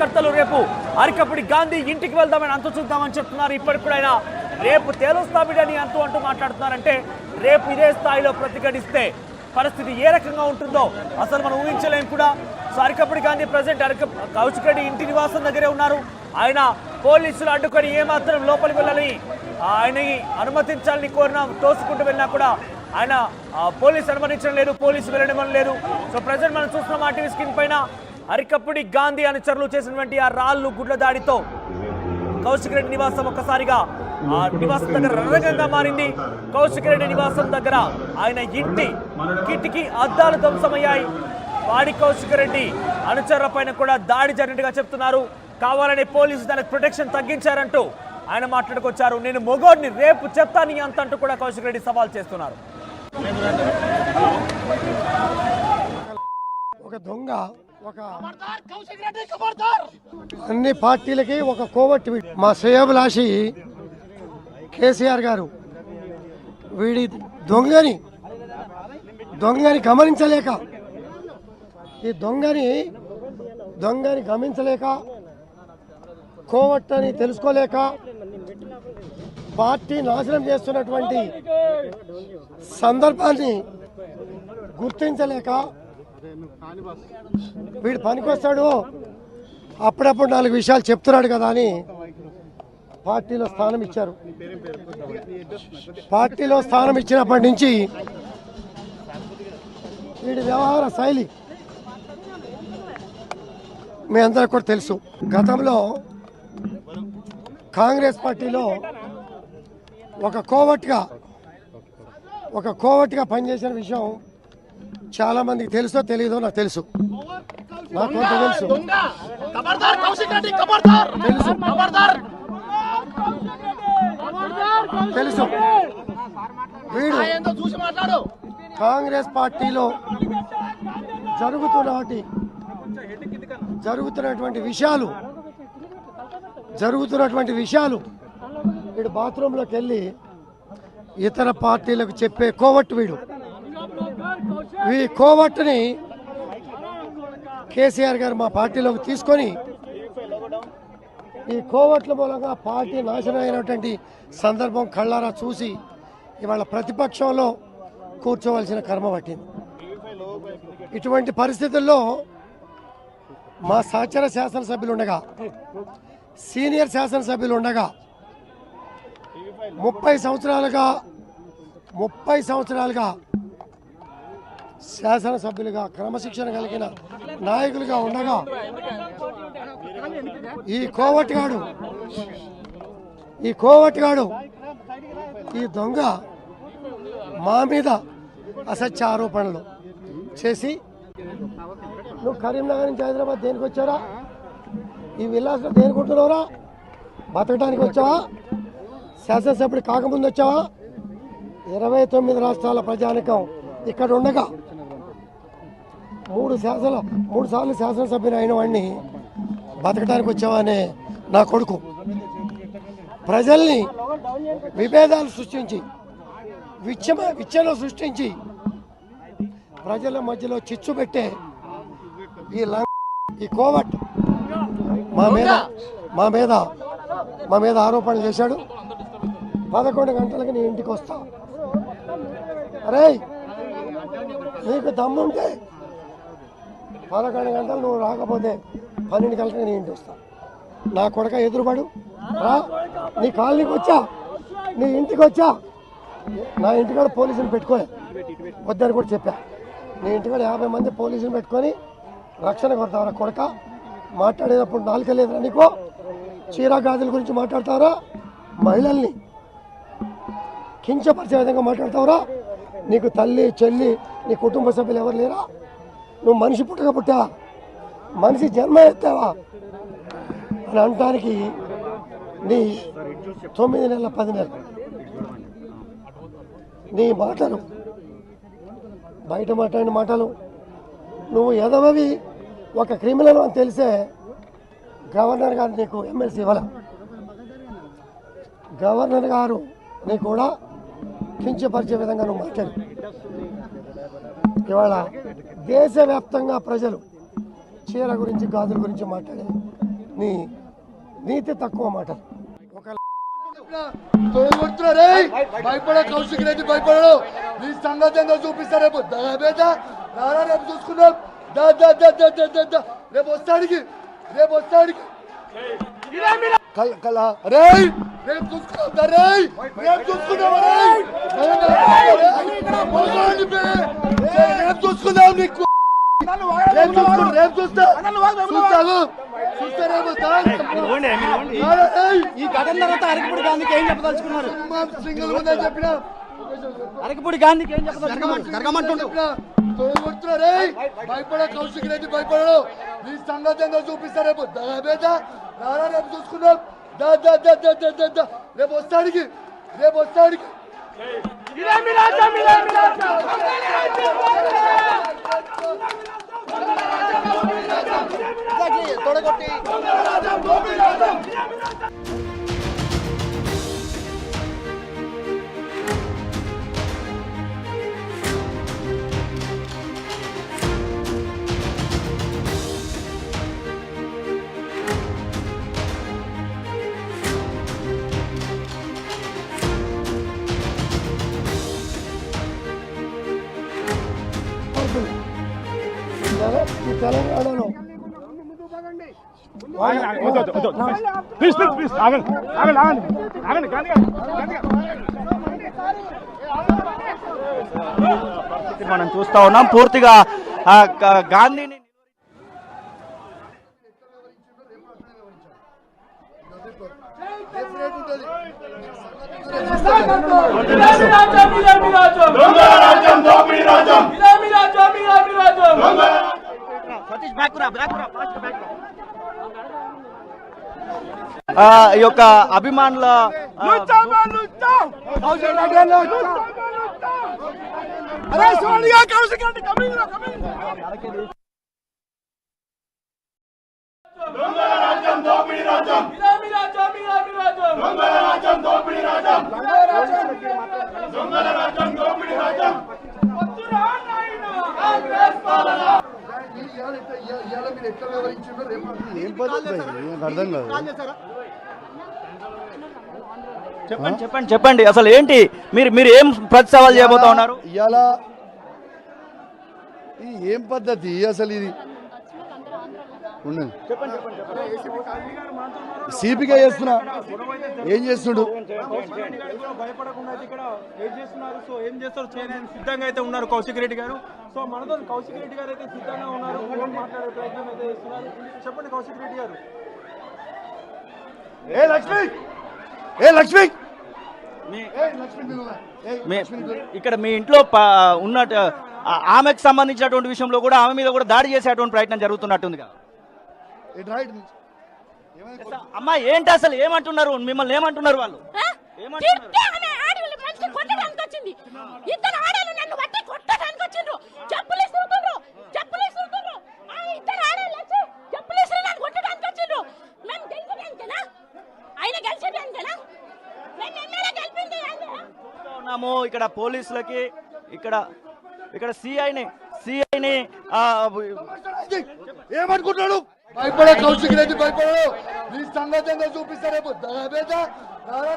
కార్యకర్తలు రేపు అరికపుడి గాంధీ ఇంటికి వెళ్దామని అంతు చూద్దామని చెప్తున్నారు. ఇప్పటికి కూడా ఆయన రేపు తేలుస్తామిడని అంటూ మాట్లాడుతున్నారంటే రేపు ఇదే స్థాయిలో ప్రతిఘటిస్తే పరిస్థితి ఏ రకంగా ఉంటుందో అసలు మనం ఊహించలేం కూడా. సో అరికపుడి గాంధీ ప్రజెంట్ కౌశిక్ రెడ్డి ఇంటి నివాసం దగ్గరే ఉన్నారు. ఆయన పోలీసులు అడ్డుకొని ఏమాత్రం లోపలికి వెళ్ళాలని ఆయనని అనుమతించాలని కోరినా తోసుకుంటూ వెళ్ళినా కూడా ఆయన పోలీసు అనుమతించడం లేదు, పోలీసు వెళ్ళడం లేదు. సో ప్రజెంట్ మనం చూస్తున్నాం ఆ టీవీ స్క్రీన్ పైన అరికపుడి గాంధీ అనుచరులు చేసినటువంటి ఆ రాళ్ళు గుడ్ల దాడితో కౌశిక్ రెడ్డి నివాసం ఒక్కసారిగా ఆ నివాసం దగ్గర రణరంగంగా మారింది. కౌశిక్ రెడ్డి నివాసం దగ్గర ఆయన ఇంటి కిటికీ అద్దాలు ధ్వంసమయ్యాయి. వాడి కౌశిక్ రెడ్డి అనుచరుల పైన కూడా దాడి జరిగినట్టుగా చెప్తున్నారు. కావాలని పోలీసు దానికి ప్రొటెక్షన్ తగ్గించారంటూ ఆయన మాట్లాడుకొచ్చారు. నేను మొగోడిని రేపు చెప్తాను అంటూ కూడా కౌశిక్ రెడ్డి సవాల్ చేస్తున్నారు. ఒక దొంగ అన్ని పార్టీలకి ఒక కోవట్ మా శ్రేయోభిలాషి కేసీఆర్ గారు వీడి దొంగని గమనించలేక ఈ దొంగని గమనించలేక కోవట్ అని తెలుసుకోలేక పార్టీ నాశనం చేస్తున్నటువంటి సందర్భాన్ని గుర్తించలేక వీడు పనికొస్తాడు అప్పుడప్పుడు 4 విషయాలు చెప్తున్నాడు కదా అని పార్టీలో స్థానం ఇచ్చారు. పార్టీలో స్థానం ఇచ్చినప్పటి నుంచి వీడి వ్యవహార శైలి మీ అందరికి కూడా తెలుసు. గతంలో కాంగ్రెస్ పార్టీలో ఒక కోవట్గా పనిచేసిన విషయం చాలా మందికి తెలుసో తెలియదో నాకు తెలుసు. నాకు కొంత తెలుసు. వీడు కాంగ్రెస్ పార్టీలో జరుగుతున్నటువంటి విషయాలు వీడు బాత్రూంలోకి వెళ్ళి ఇతర పార్టీలకు చెప్పే కోవట్టు వీడు. ఈ కోవట్టుని కేసీఆర్ గారు మా పార్టీలోకి తీసుకొని ఈ కోవట్ల మూలంగా పార్టీ నాశనం అయినటువంటి సందర్భం కళ్ళారా చూసి ఇవాళ ప్రతిపక్షంలో కూర్చోవలసిన కర్మ పట్టింది. ఇటువంటి పరిస్థితుల్లో మా సహచర శాసనసభ్యులు ఉండగా, సీనియర్ శాసనసభ్యులు ఉండగా 30 సంవత్సరాలుగా శాసనసభ్యులుగా క్రమశిక్షణ కలిగిన నాయకులుగా ఉండగా ఈ కోవట్గాడు ఈ దొంగ మా మీద అసత్య ఆరోపణలు చేసి నువ్వు కరీంనగర్ నుంచి హైదరాబాద్ దేనికి వచ్చారా, ఈ విలాస్లో దేనికి ఉంటున్నావురా, బతకడానికి వచ్చావా, శాసనసభ్యుడు కాకముందు వచ్చావా, 29 రాష్ట్రాల ప్రజానికం ఇక్కడ ఉండగా 3 సార్లు శాసనసభ్యులు అయిన వాడిని బతకడానికి వచ్చావా అనే నా కొడుకు ప్రజల్ని విభేదాలు సృష్టించి విచ్చలు సృష్టించి ప్రజల మధ్యలో చిచ్చు పెట్టే ఈ కోవట్ మా మీద ఆరోపణలు చేశాడు. 11 గంటలకి నీ ఇంటికి వస్తా, అరే నీకు దమ్ముంటే 11 గంటలు నువ్వు రాకపోతే 12 గంటలకి నీ ఇంటికి వస్తా, నా కొడుక ఎదురుపడు రా, నీ కాలనీకి వచ్చా, నీ ఇంటికి వచ్చా, నా ఇంటికాడ పోలీసులు పెట్టుకోలే వద్దని కూడా చెప్పా, నీ ఇంటికాడ 50 మంది పోలీసులు పెట్టుకొని రక్షణ కొడతావరా కొడక, మాట్లాడేటప్పుడు నాలుక లేదురా నీకో, చీరా గాజుల గురించి మాట్లాడతావరా, మహిళల్ని కించపరిచే విధంగా మాట్లాడతావురా, నీకు తల్లి చెల్లి నీ కుటుంబ సభ్యులు ఎవరు లేరా, నువ్వు మనిషి పుట్టగా మనిషి జన్మ ఎత్తావా అని అనడానికి నీ 9 నెలల 10 నెలలు నీ మాటలు బయట మాట్లాడిన మాటలు నువ్వు ఎదవవి ఒక క్రిమినల్ అని తెలిసే గవర్నర్ గారు నీకు ఎమ్మెల్సీ ఇవ్వాల, గవర్నర్ గారు నీ కూడా కించపరిచే విధంగా నువ్వు మాట్లాడు. ఇవాళ దేశవ్యాప్తంగా ప్రజలు చీర గురించి గాజుల గురించి మాట్లాడే నీ నీతి తక్కువ మాటలు. ఒక భయపడే కౌశిక్ రెడ్డి భయపడడు. నీ సంగతి ఏందో చూపిస్తా రేపు. రేపు చూసుకుందాం. రేపు వస్తాడికి రేపు చూసుకుందాం. రేపు చూసుకుందాం నీకు. ఈ ఘటన తర్వాత అరకపూడి గాంధీకి ఏం చెప్పదలుచుకున్నారు? చెప్పిన అరకపూడి గాంధీకి ఏం చెప్పదలుచుకున్నారు? భయపడే కౌశిక్ రెడ్డి భయపడడు. నీ సంగతి ఏందో చూపిస్తా రేపు. రేపు చూసుకుందాం. రేపు వస్తాడికి తొడగొట్టి ఈ తెలంగాణలో మనం చూస్తా ఉన్నాం పూర్తిగా గాంధీని ఈ యొక్క అభిమానుల చెప్పండి అసలు ఏంటి మీరు ఏం ప్రతి సవాల్ చేయబోతా ఉన్నారు? ఇవాళ ఏం పద్ధతి అసలు ఇది? సిపిగా చేస్తున్నా ఏం చేస్తుడు? భయపడకుండా ఇక్కడ ఏం చేస్తున్నారు, సో ఏం చేస్తారు చేయడానికి సిద్ధంగా అయితే ఉన్నారు కౌశిక్ రెడ్డి గారు. సో మనతో కౌశిక్ రెడ్డి గారు అయితే సిద్ధంగా ఉన్నారు, ఫోన్ మాట్లాడే ప్రయత్నం అయితే చేస్తున్నారు. చెప్పండి కౌశిక్ రెడ్డి గారు. ఇక్కడ మీ ఇంట్లో ఉన్న ఆమెకు సంబంధించినటువంటి విషయంలో కూడా ఆమె మీద కూడా దాడి చేసేటువంటి ప్రయత్నం జరుగుతున్నట్టుంది కదా. అమ్మా ఏంటి అసలు ఏమంటున్నారు? మిమ్మల్ని ఏమంటున్నారు వాళ్ళు? ఇక్కడ పోలీసులకి ఇక్కడ సిఐని ఏమనుకుంటాడు? భయపడే కౌశిక్ రెడ్డి భయపడడు. నీ సంగతి ఏందో చూపిస్తా రేపు.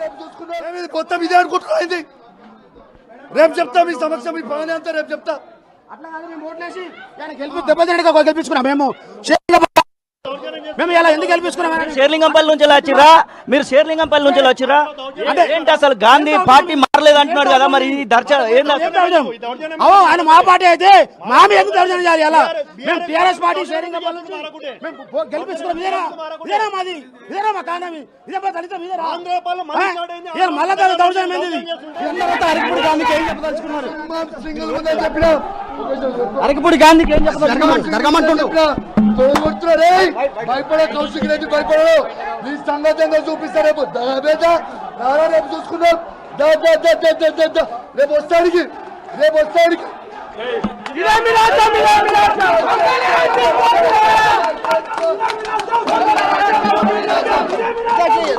రేపు చూసుకుందాం. మొత్తం ఇదే అనుకుంటున్నా. రేపు చెప్తా మీ సమస్య, మీ పని అంతా రేపు చెప్తా. గెలిపించుకున్నాం మేము ఇలా ఎందుకు గెలిపించుకున్నాం? షేర్లింగంపల్లి నుంచి వచ్చిరా? మీరు షేర్లింగంపల్లి నుంచి వచ్చిరా? అంటే ఏంటి అసలు గాంధీ పార్టీ మారలేదు అంటున్నారు కదా, మరి ఈ ఆయన మా పార్టీ అయితే మా మీద ఎందుకు దర్శనం చేయాలి? అలా మేము టీఆర్ఎస్ పార్టీ షేర్లింగంపల్లి నుంచి గెలిపించుకున్నాం. ఇదేనా మాది? ఇదేనా మా కాండమి? ఇదే మా దళితం? ఇదేనా మళ్ళా దౌర్జన్యం ఏంది? అరకపూడి గాంధీకి ఏం చెప్పదలుచుకున్నారు? అరకపూడి గాంధీకి ఏం చెప్పదలుచుకున్నారు? భయపడే కౌశిక్ రెడ్డి భయపడడు. నీ సంగతి ఏందో చూపిస్తా రేపు. రేపు చూసుకుందాం. రేపు వస్తాడికి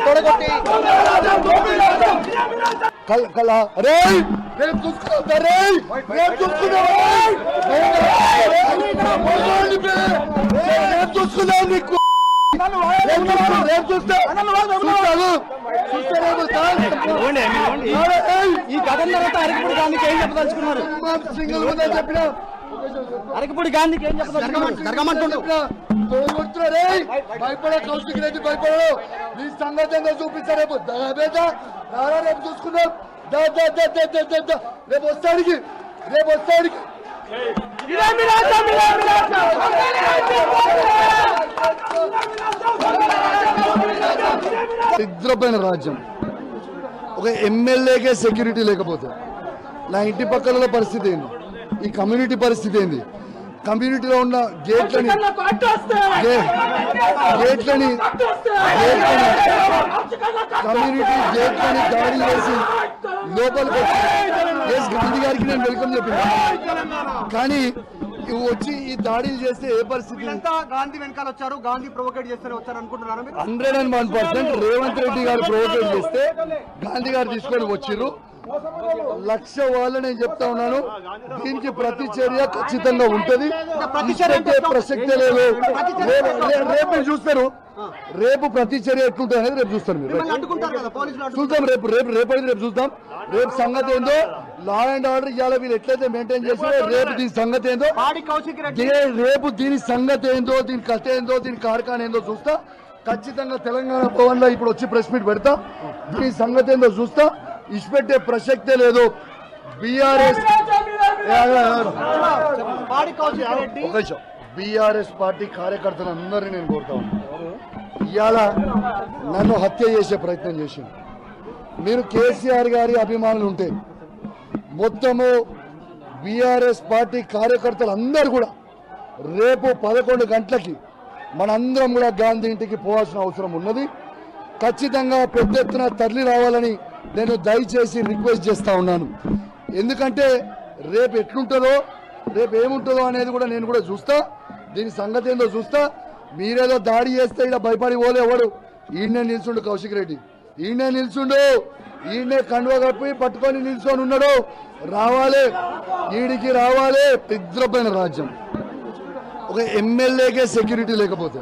తొడగొట్టి రేపు చూసుకుందాం. రేపు చూసుకుందాం నీకు. రేపు చూస్తే ఈ కథం తర్వాత అరకపూడి గాంధీకి ఏం చెప్పదలుచుకున్నారు? చెప్పిన అరకపూడి గాంధీకి ఏం జరగమంటుండ్రు? భయపడే కౌశిక్ రెడ్డి భయపడడు. నీ సంగతి ఏందో చూపిస్తా రేపు. రేపు చూసుకుందాం. రేపు వస్తాడికి నిద్రపోయిన రాజ్యం. ఒక ఎమ్మెల్యేకే సెక్యూరిటీ లేకపోతే నా ఇంటి పక్కల పరిస్థితి ఏంది? ఈ కమ్యూనిటీ పరిస్థితి ఏంది? కమ్యూనిటీలో ఉన్న గేట్లని కమ్యూనిటీ గేట్లని దాడి చేసి లోపలికి వచ్చి గాంధీ గారికి నేను వెల్కమ్ చెప్పిన, కానీ వచ్చి ఈ దాడులు చేస్తే ఏ పరిస్థితి? గాంధీ వెనకాల వచ్చారు, గాంధీ ప్రొవోకేట్ చేస్తేనే వచ్చారు అనుకుంటున్నారు. 101% రేవంత్ రెడ్డి గారు ప్రొవోకేట్ చేస్తే గాంధీ గారు తీసుకొని వచ్చిర్రు. లక్ష వాళ్ళు నేను చెప్తా ఉన్నాను, దీనికి ప్రతి చర్య ఖచ్చితంగా ఉంటది. ప్రసక్తే లేదు. రేపు మీరు చూస్తారు, రేపు ప్రతి చర్య ఎట్లుంటుంది అనేది రేపు చూస్తారు. మీరు చూద్దాం, రేపు చూద్దాం. రేపు సంగతి ఏందో, లా అండ్ ఆర్డర్ ఇవాళ వీళ్ళు ఎట్లయితే మెయింటైన్ చేస్తారో రేపు దీని సంగతి ఏందో, రేపు దీని సంగతి ఏందో, దీని కథ ఏందో, దీని కార్ఖాన ఏందో చూస్తా. ఖచ్చితంగా తెలంగాణ భవన్ లో ఇప్పుడు వచ్చి ప్రెస్ మీట్ పెడతా. దీని సంగతి ఏందో చూస్తా. ఇష్టపెట్టే ప్రసక్తే లేదు. బీఆర్ఎస్ పార్టీ కార్యకర్తలు అందరినీ నేను కోరుతా ఉన్నాను. ఇవాళ నన్ను హత్య చేసే ప్రయత్నం చేసింది. మీరు కేసీఆర్ గారి అభిమానులు ఉంటే మొత్తము బీఆర్ఎస్ పార్టీ కార్యకర్తలు అందరూ కూడా రేపు 11 గంటలకి మనందరం కూడా గాంధీ ఇంటికి పోవాల్సిన అవసరం ఉన్నది. ఖచ్చితంగా పెద్ద ఎత్తున తరలి రావాలని నేను దయచేసి రిక్వెస్ట్ చేస్తా ఉన్నాను. ఎందుకంటే రేపు ఎట్లుంటుందో, రేపు ఏముంటుందో అనేది కూడా నేను కూడా చూస్తా. దీని సంగతి ఏందో చూస్తా. మీరేదో దాడి చేస్తే ఇక్కడ భయపడి పోలే ఎవడు. ఈయనే నిల్చుండు కౌశిక్ రెడ్డి, ఈయనే నిల్చుండు, ఈయనే కండువ కప్పి పట్టుకొని నిల్చొని ఉన్నాడు. రావాలి, ఈడికి రావాలి. నిద్రపోయిన రాజ్యం. ఒక ఎమ్మెల్యేకే సెక్యూరిటీ లేకపోతే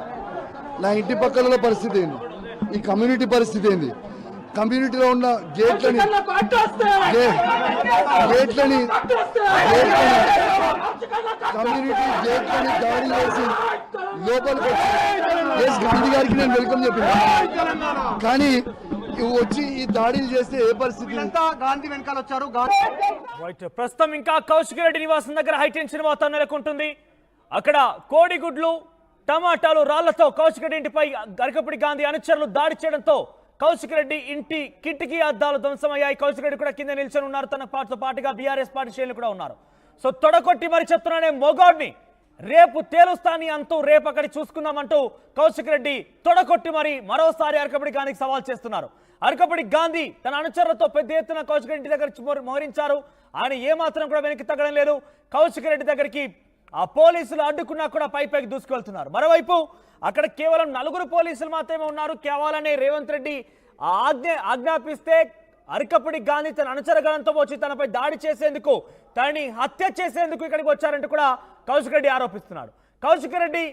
నా ఇంటి పక్కల పరిస్థితి ఏంది? ఈ కమ్యూనిటీ పరిస్థితి ఏంది? కమ్యూనిటీలో ఉన్న గేట్లని కమ్యూనిటీ గేట్లని దాడి చేసి లోపలికి వచ్చి గాంధీ గారికి నేను వెల్కమ్ చెప్పిన, కానీ వచ్చి ఈ దాడులు చేస్తే ఏ పరిస్థితి? గాంధీ వెనకాల వచ్చారు. ప్రస్తుతం ఇంకా కౌశిక్ రెడ్డి నివాసం దగ్గర హైటెన్షన్ వాతావరణం నెలకొంటుంది. అక్కడ కోడిగుడ్లు, టమాటాలు, రాళ్లతో కౌశిక్ రెడ్డి ఇంటిపై అరకపూడి గాంధీ అనుచరులు దాడి చేయడంతో కౌశిక్ రెడ్డి ఇంటి కిటికీ అద్దాలు ధ్వంసమయ్యాయి. కౌశిక్ రెడ్డి కూడా కింద నిల్చొని ఉన్నారు. తన పాటుగా బీఆర్ఎస్ పార్టీ శ్రేణులు కూడా ఉన్నారు. సో తొడగొట్టి మరి చెప్తున్నానే మొగాడిని రేపు తేలుస్తాని అంటూ రేపు అక్కడి చూసుకుందామంటూ కౌశిక్ రెడ్డి తొడగొట్టి మరి మరోసారి అరకపూడి గాంధీకి సవాల్ చేస్తున్నారు. అరకపూడి గాంధీ తన అనుచరులతో పెద్ద ఎత్తున కౌశిక్ రెడ్డి దగ్గర మోహరించారు. ఆయన ఏమాత్రం కూడా వెనక్కి తగ్గడం లేదు. కౌశిక్ రెడ్డి దగ్గరికి ఆ పోలీసులు అడ్డుకున్నా కూడా పైకి దూసుకెళ్తున్నారు. మరోవైపు అక్కడ కేవలం 4 పోలీసులు మాత్రమే ఉన్నారు. కేవలనే రేవంత్ రెడ్డి ఆజ్ఞాపిస్తే అరకపూడి గాంధీ తన అనుచరగణంతో వచ్చి తనపై దాడి చేసేందుకు, తనని హత్య చేసేందుకు ఇక్కడికి వచ్చారంటూ కూడా కౌశిక్ రెడ్డి ఆరోపిస్తున్నాడు. కౌశిక్ రెడ్డి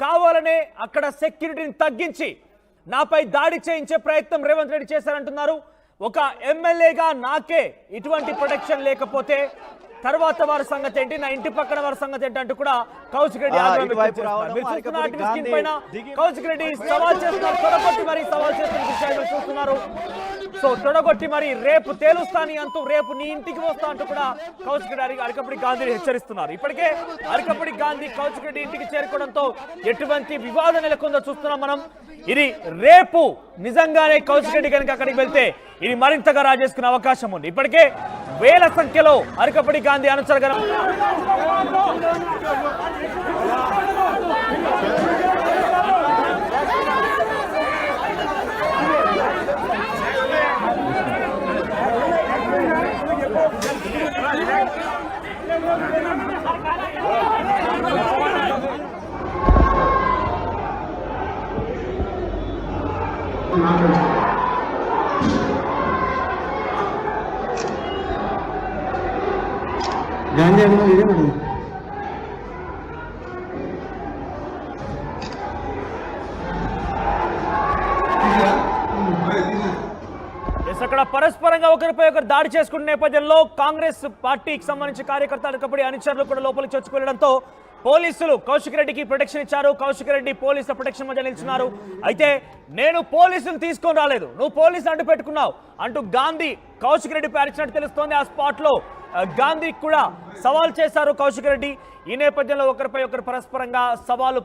కావాలనే అక్కడ సెక్యూరిటీని తగ్గించి నాపై దాడి చేయించే ప్రయత్నం రేవంత్ రెడ్డి చేశారంటున్నారు. ఒక ఎమ్మెల్యేగా నాకే ఇటువంటి ప్రొటెక్షన్ లేకపోతే తర్వాత వారి సంగతి ఏంటి, నా ఇంటి పక్కన వారి సంగతి ఏంటి అంటూ కూడా కౌశిక్ రెడ్డి కౌశిక్ రెడ్డి సవాల్ చేస్తున్నారు. తొడగొట్టి మరి సవాల్ చేస్తున్న విషయాన్ని చూస్తున్నారు. సో తొడగొట్టి మరి రేపు తేలుస్తాని అంటూ రేపు నీ ఇంటికి వస్తా అంటూ కూడా కౌశిక్ రెడ్డి అరకపూడి గాంధీని హెచ్చరిస్తున్నారు. ఇప్పటికే అరకపూడి గాంధీ కౌశిక్ రెడ్డి ఇంటికి చేరుకోవడంతో ఎటువంటి వివాదం నెలకొందో చూస్తున్నాం మనం. ఇది రేపు నిజంగానే కౌశిక్ రెడ్డి కనుక అక్కడికి వెళ్తే ఇది మరింతగా రాజేసుకునే అవకాశం ఉంది. ఇప్పటికే వేల సంఖ్యలో అరకపూడి గాంధీ అనుచరగణం గాంధీ అన్న ఇదే మరి అక్కడ పరస్పరంగా ఒకరిపై ఒకరు దాడి చేసుకున్న నేపథ్యంలో కాంగ్రెస్ పార్టీకి సంబంధించిన కార్యకర్తలు కబడ్డీ అనుచరులు కూడా లోపలికి చొచ్చుకెళ్లడంతో పోలీసులు కౌశిక్ రెడ్డికి ప్రొటెక్షన్ ఇచ్చారు. కౌశిక్ రెడ్డి పోలీసుల ప్రొటెక్షన్ మధ్య నిల్చున్నారు. అయితే నేను పోలీసులు తీసుకొని రాలేదు, నువ్వు పోలీసులు అంటు పెట్టుకున్నావు అంటూ గాంధీ కౌశిక్ రెడ్డి పేర్చినట్టు తెలుస్తోంది. ఆ స్పాట్ లో గాంధీకి కూడా సవాల్ చేశారు కౌశిక్ రెడ్డి. ఈ నేపథ్యంలో ఒకరిపై ఒకరు పరస్పరంగా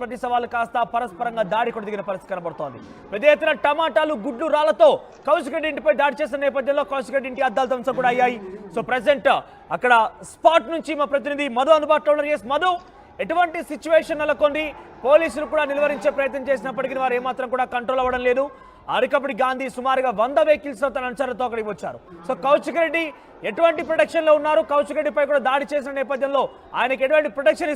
ప్రతి సవాలు కాస్త పరస్పరంగా దాడి కూడా దిగిన పరిస్థితి కనబడుతోంది. పెద్ద ఎత్తున టమాటాలు గుడ్లు రాళ్లతో కౌశిక్ రెడ్డి ఇంటిపై దాడి చేసిన నేపథ్యంలో కౌశిక్ రెడ్డి ఇంటి అద్దాలు ధ్వంసం కూడా అయ్యాయి. సో ప్రెసెంట్ అక్కడ స్పాట్ నుంచి మా ప్రతినిధి మధు అందుబాటులో ఉన్నారు. ఎస్ మధు, ఎటువంటి సిచ్యువేషన్ నెలకొంది? పోలీసులు కూడా నిలువరించే ప్రయత్నం చేసినప్పటికీ వారు ఏమాత్రం కూడా కంట్రోల్ అవ్వడం లేదు. అరికపడి గాంధీ సుమారుగా 100 వెహికల్స్ తన అనుచరులతో అక్కడికి వచ్చారు. సో కౌశిక్ రెడ్డి ఎటువంటి ప్రొటెక్షన్ లో ఉన్నారు? కౌశిక్ రెడ్డిపై కూడా దాడి చేసిన నేపథ్యంలో ఆయనకి ఎటువంటి ప్రొటెక్షన్